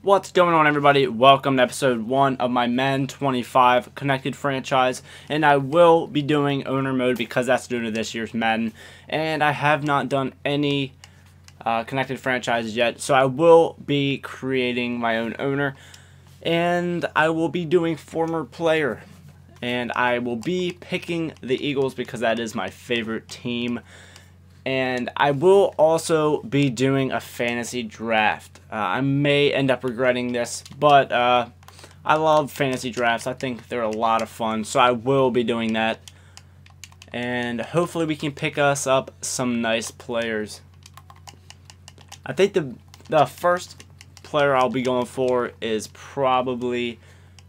What's going on, everybody? Welcome to episode 1 of my Madden 25 connected franchise, and I will be doing owner mode because that's new to this year's Madden, and I have not done any connected franchises yet, so I will be creating my own owner, and I will be doing former player, and I will be picking the Eagles because that is my favorite team. And I will also be doing a fantasy draft. I may end up regretting this, but I love fantasy drafts. I think they're a lot of fun, so I will be doing that. And hopefully we can pick us up some nice players. I think the first player I'll be going for is probably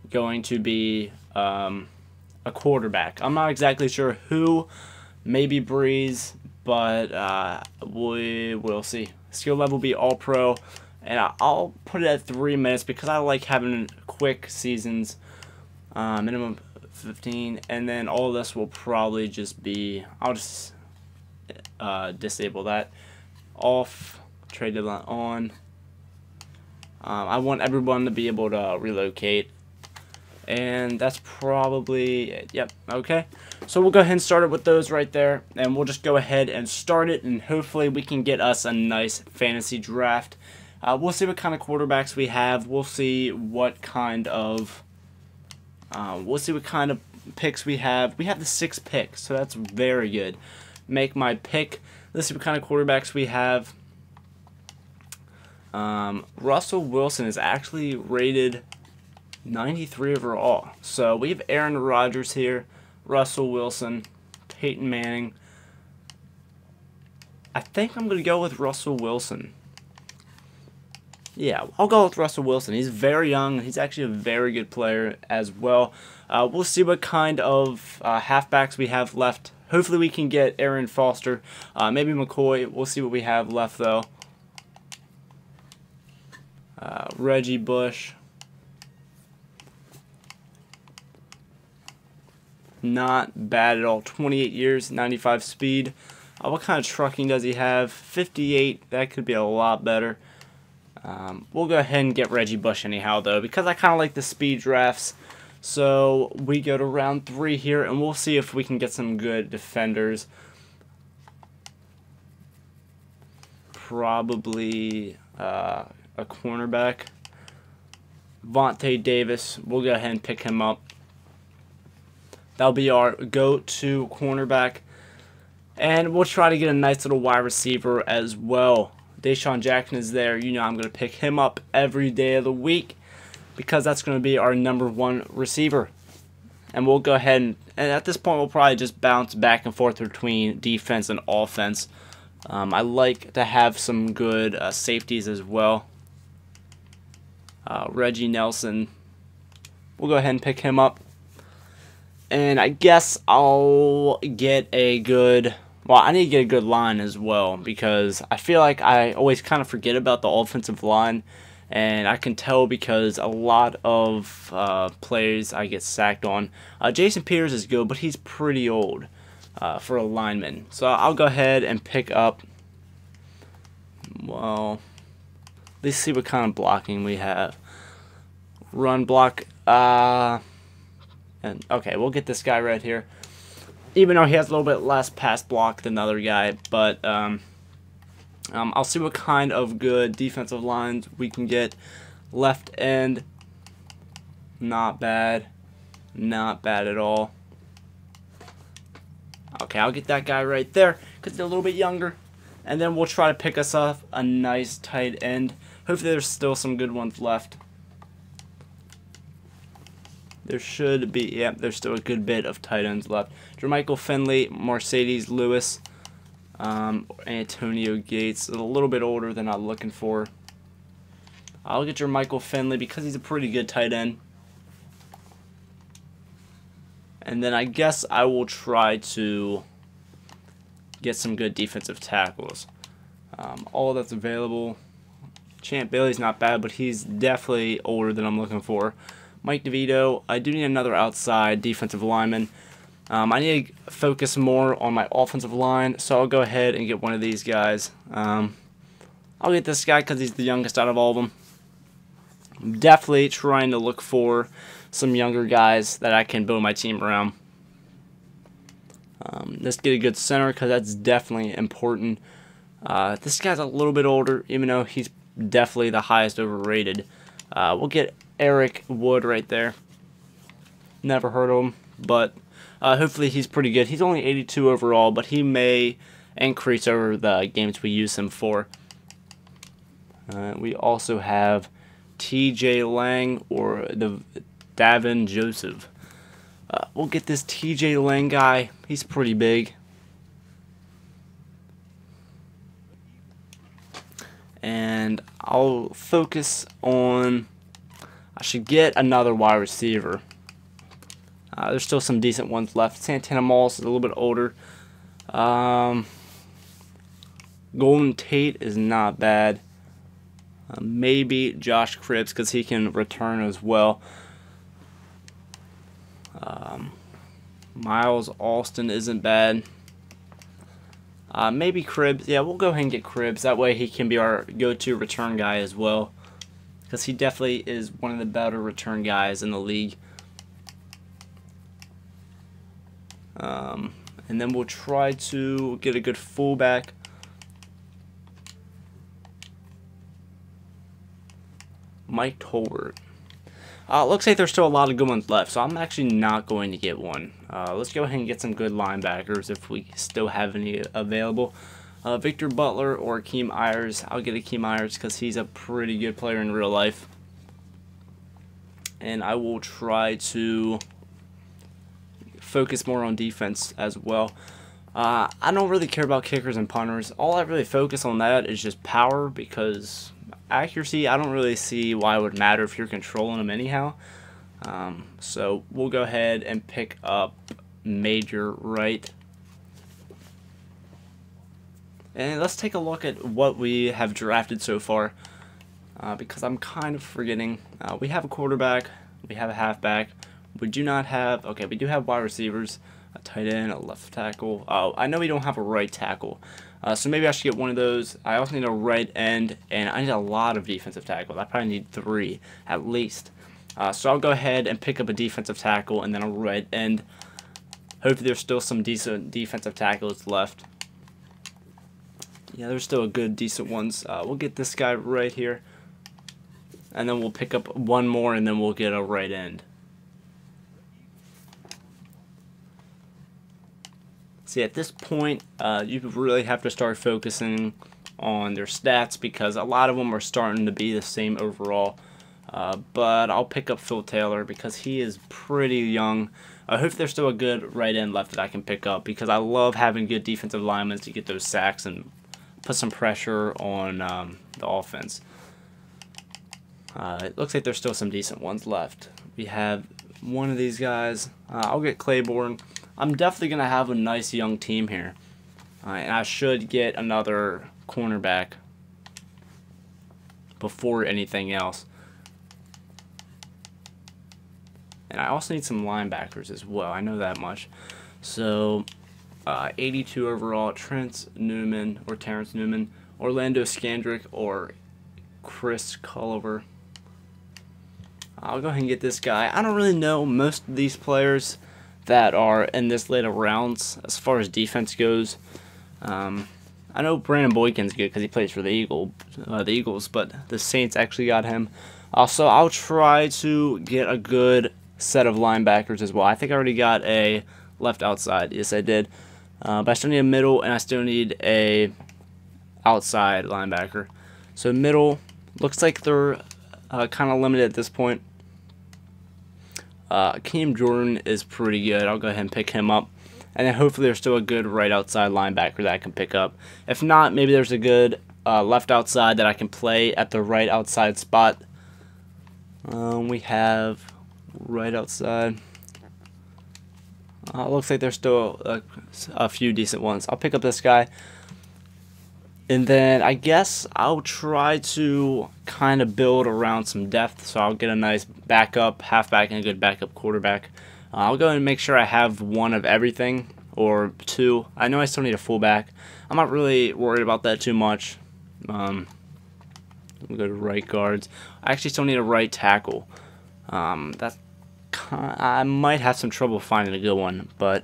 going to be a quarterback. I'm not exactly sure who. Maybe Breeze. But we will see. Skill level will be all pro, and I'll put it at 3 minutes because I like having quick seasons, minimum 15, and then all of this will probably just be, I'll just disable that, off, trade deadline on. I want everyone to be able to relocate. And that's probably it. Yep, okay. So we'll go ahead and start it with those right there. And we'll just go ahead and start it. And hopefully we can get us a nice fantasy draft. We'll see what kind of quarterbacks we have. We'll see what kind of picks we have. We have the 6th pick, so that's very good. Make my pick. Let's see what kind of quarterbacks we have. Russell Wilson is actually rated 93 overall. So we have Aaron Rodgers here, Russell Wilson, Peyton Manning. I think I'm going to go with Russell Wilson. Yeah, I'll go with Russell Wilson. He's very young. He's actually a very good player as well. We'll see what kind of halfbacks we have left. Hopefully we can get Aaron Foster, maybe McCoy. We'll see what we have left though. Reggie Bush. Not bad at all. 28 years, 95 speed. What kind of trucking does he have? 58. That could be a lot better. We'll go ahead and get Reggie Bush anyhow, though, because I kind of like the speed drafts. So we go to round 3 here, and we'll see if we can get some good defenders. Probably a cornerback. Vontae Davis. We'll go ahead and pick him up. That'll be our go-to cornerback. And we'll try to get a nice little wide receiver as well. Deshaun Jackson is there. You know I'm going to pick him up every day of the week because that's going to be our #1 receiver. And we'll go ahead and at this point we'll probably just bounce back and forth between defense and offense. I like to have some good safeties as well. Reggie Nelson. We'll go ahead and pick him up. And I guess I'll get a good, well, I need to get a good line as well because I feel like I always kind of forget about the offensive line. And I can tell because a lot of plays I get sacked on. Jason Peters is good, but he's pretty old for a lineman. So I'll go ahead and pick up, well, let's see what kind of blocking we have. Run block, and okay, we'll get this guy right here. Even though he has a little bit less pass block than the other guy, but I'll see what kind of good defensive lines we can get. Left end, not bad. Not bad at all. Okay, I'll get that guy right there because they're a little bit younger. And then we'll try to pick us up a nice tight end. Hopefully there's still some good ones left. There should be, yeah, there's still a good bit of tight ends left. Jermichael Finley, Mercedes Lewis, Antonio Gates, a little bit older than I'm looking for. I'll get Jermichael Finley because he's a pretty good tight end. And then I guess I will try to get some good defensive tackles. All that's available. Champ Bailey's not bad, but he's definitely older than I'm looking for. Mike DeVito. I do need another outside defensive lineman. I need to focus more on my offensive line, so I'll go ahead and get one of these guys. I'll get this guy because he's the youngest out of all of them. I'm definitely trying to look for some younger guys that I can build my team around. Let's get a good center because that's definitely important. This guy's a little bit older, even though he's definitely the highest overrated. We'll get Eric Wood right there. Never heard of him, but hopefully he's pretty good. He's only 82 overall, but he may increase over the games we use him for. We also have TJ Lang or the Davin Joseph. We'll get this TJ Lang guy. He's pretty big. And I'll focus on, I should get another wide receiver. There's still some decent ones left. Santana Moss is a little bit older. Golden Tate is not bad. Maybe Josh Cribbs because he can return as well. Miles Austin isn't bad. Maybe Cribbs. Yeah, we'll go ahead and get Cribbs. That way he can be our go-to return guy as well. Because he definitely is one of the better return guys in the league. And then we'll try to get a good fullback. Mike Tolbert. Looks like there's still a lot of good ones left, so I'm actually not going to get one. Let's go ahead and get some good linebackers if we still have any available. Victor Butler or Akeem Ayers. I'll get Akeem Ayers because he's a pretty good player in real life. And I will try to focus more on defense as well. I don't really care about kickers and punters. All I really focus on that is just power, because accuracy, I don't really see why it would matter if you're controlling them anyhow. So we'll go ahead and pick up Major Wright. And let's take a look at what we have drafted so far, because I'm kind of forgetting. We have a quarterback, we have a halfback. We do not have, okay, we do have wide receivers, a tight end, a left tackle. Oh, I know we don't have a right tackle. So maybe I should get one of those. I also need a right end, and I need a lot of defensive tackles. I probably need 3 at least. So I'll go ahead and pick up a defensive tackle and then a right end. Hopefully there's still some decent defensive tackles left. Yeah, there's still a good decent ones. We'll get this guy right here, and then we'll pick up one more, and then we'll get a right end. See, at this point, you really have to start focusing on their stats, because a lot of them are starting to be the same overall. But I'll pick up Phil Taylor because he is pretty young. I hope there's still a good right end left that I can pick up, because I love having good defensive linemen to get those sacks and put some pressure on the offense. It looks like there's still some decent ones left. We have one of these guys. I'll get Claiborne. I'm definitely going to have a nice young team here. And I should get another cornerback before anything else. And I also need some linebackers as well. I know that much. So, 82 overall, Terrence Newman, Orlando Scandrick, or Chris Culliver. I'll go ahead and get this guy. I don't really know most of these players that are in this later rounds as far as defense goes. I know Brandon Boykin's good because he plays for the Eagles, but the Saints actually got him. Also, I'll try to get a good set of linebackers as well. I think I already got a left outside. Yes, I did. But I still need a middle, and I still need a outside linebacker. So middle, looks like they're kind of limited at this point. Keem Jordan is pretty good. I'll go ahead and pick him up. And then hopefully there's still a good right outside linebacker that I can pick up. If not, maybe there's a good left outside that I can play at the right outside spot. We have right outside. Looks like there's still a few decent ones. I'll pick up this guy. And then I guess I'll try to kind of build around some depth. So I'll get a nice backup halfback and a good backup quarterback. I'll go and make sure I have one of everything, or 2. I know I still need a fullback. I'm not really worried about that too much. We'll go to right guards. I actually still need a right tackle. I might have some trouble finding a good one, but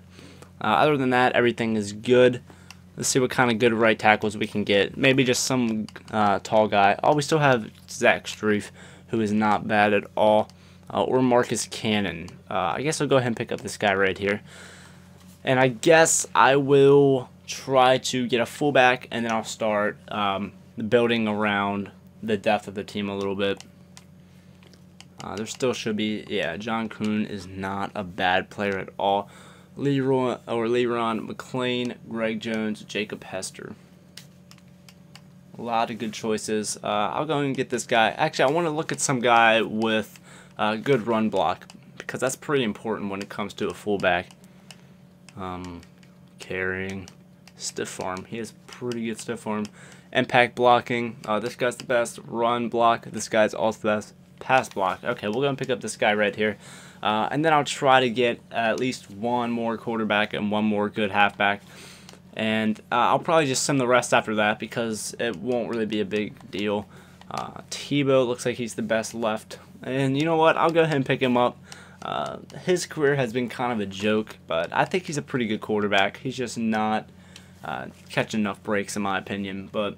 other than that, everything is good. Let's see what kind of good right tackles we can get. Maybe just some tall guy. Oh, we still have Zach Struth, who is not bad at all. Or Marcus Cannon. I guess I'll go ahead and pick up this guy right here. And I guess I will try to get a fullback, and then I'll start building around the depth of the team a little bit. There still should be, yeah, John Kuhn is not a bad player at all. Leron McLean, Greg Jones, Jacob Hester. A lot of good choices. I'll go and get this guy. Actually, I want to look at some guy with good run block, because that's pretty important when it comes to a fullback. Carrying, stiff arm. He has pretty good stiff arm. Impact blocking. This guy's the best. Run block. This guy's also the best. Pass block. Okay, we'll go and pick up this guy right here. And then I'll try to get at least one more quarterback and one more good halfback. And I'll probably just send the rest after that, because it won't really be a big deal. Tebow looks like he's the best left. And you know what? I'll go ahead and pick him up. His career has been kind of a joke, but I think he's a pretty good quarterback. He's just not catching enough breaks, in my opinion. But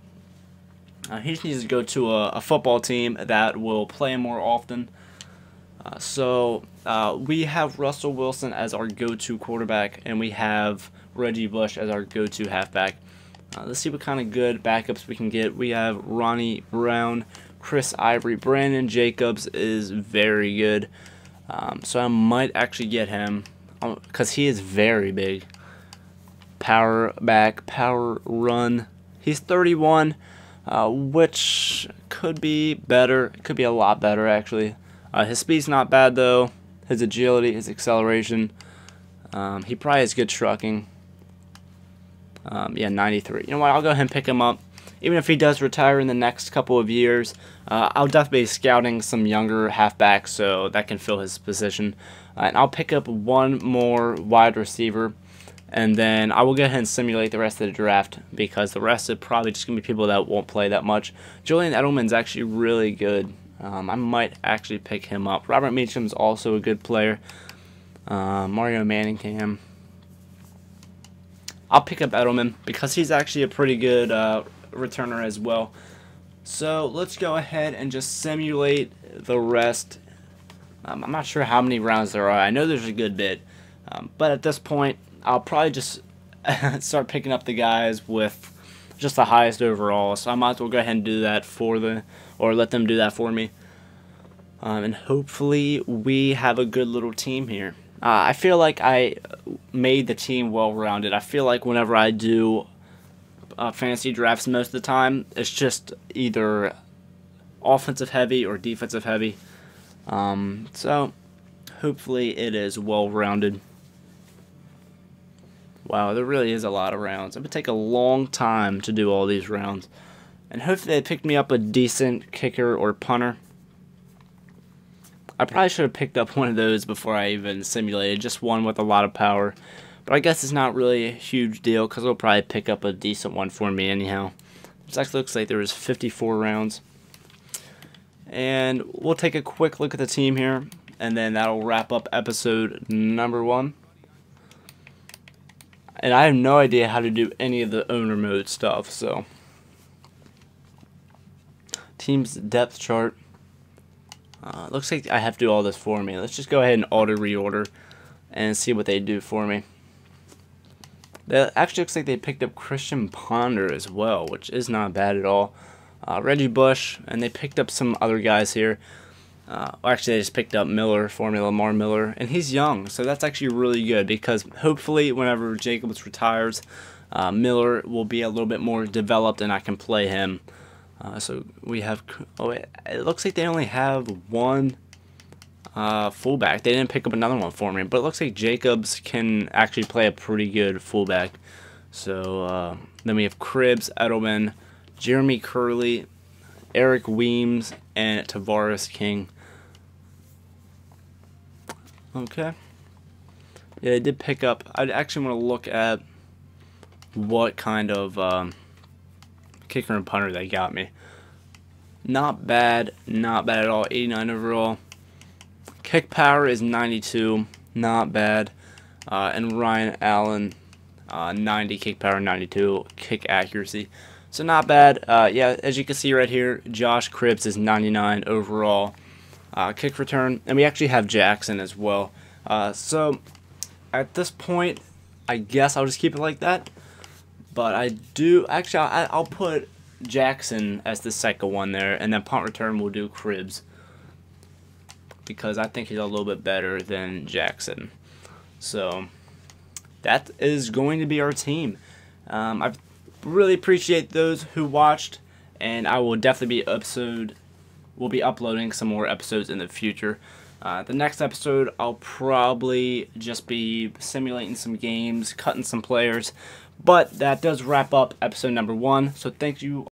he just needs to go to a football team that will play him more often. So we have Russell Wilson as our go-to quarterback, and we have Reggie Bush as our go-to halfback. Let's see what kind of good backups we can get. We have Ronnie Brown, Chris Ivory. Brandon Jacobs is very good. So I might actually get him, because he is very big. Power back, power run. He's 31, which could be better. It could be a lot better, actually. His speed's not bad, though. His agility, his acceleration. He probably has good trucking. Yeah, 93. You know what? I'll go ahead and pick him up. Even if he does retire in the next couple of years, I'll definitely be scouting some younger halfbacks so that can fill his position. And I'll pick up one more wide receiver, and then I will go ahead and simulate the rest of the draft, because the rest are probably just going to be people that won't play that much. Julian Edelman's actually really good. I might actually pick him up. Robert Meacham's also a good player. Mario Manningham. I'll pick up Edelman, because he's actually a pretty good returner as well. So let's go ahead and just simulate the rest. I'm not sure how many rounds there are. I know there's a good bit, but at this point I'll probably just start picking up the guys with just the highest overall. So I might as well go ahead and do that or let them do that for me, and hopefully we have a good little team here. I feel like I made the team well-rounded. I feel like whenever I do fantasy drafts, most of the time it's just either offensive heavy or defensive heavy. So hopefully it is well-rounded. Wow, there really is a lot of rounds. It would take a long time to do all these rounds. And hopefully they picked me up a decent kicker or punter. I probably should have picked up one of those before I even simulated, just one with a lot of power. But I guess it's not really a huge deal, because it'll probably pick up a decent one for me anyhow. This actually looks like there was 54 rounds. And we'll take a quick look at the team here, and then that'll wrap up episode number 1. And I have no idea how to do any of the owner mode stuff, so. Team's depth chart. Looks like I have to do all this for me. Let's just go ahead and auto reorder and see what they do for me. That actually looks like they picked up Christian Ponder as well, which is not bad at all. Reggie Bush, and they picked up some other guys here. Actually, they just picked up Miller for me, Lamar Miller, and he's young, so that's actually really good, because hopefully whenever Jacobs retires, Miller will be a little bit more developed and I can play him. So we have, oh, it looks like they only have one fullback. They didn't pick up another one for me, but it looks like Jacobs can actually play a pretty good fullback. So then we have Cribbs, Edelman, Jeremy Curley, Eric Weems, and Tavares King. Okay. Yeah, they did pick up. I actually want to look at what kind of kicker and punter they got me. not bad at all. 89 overall. Kick power is 92, not bad. And Ryan Allen, 90 kick power, 92 kick accuracy. So not bad. Yeah, as you can see right here, Josh Cribbs is 99 overall kick return. And we actually have Jackson as well. So at this point, I guess I'll just keep it like that. But I'll put Jackson as the second one there, and then punt return we'll do Cribbs, because I think he's a little bit better than Jackson. So that is going to be our team. I really appreciate those who watched, and I will definitely be uploading some more episodes in the future. The next episode, I'll probably just be simulating some games, cutting some players. But that does wrap up episode number 1. So thank you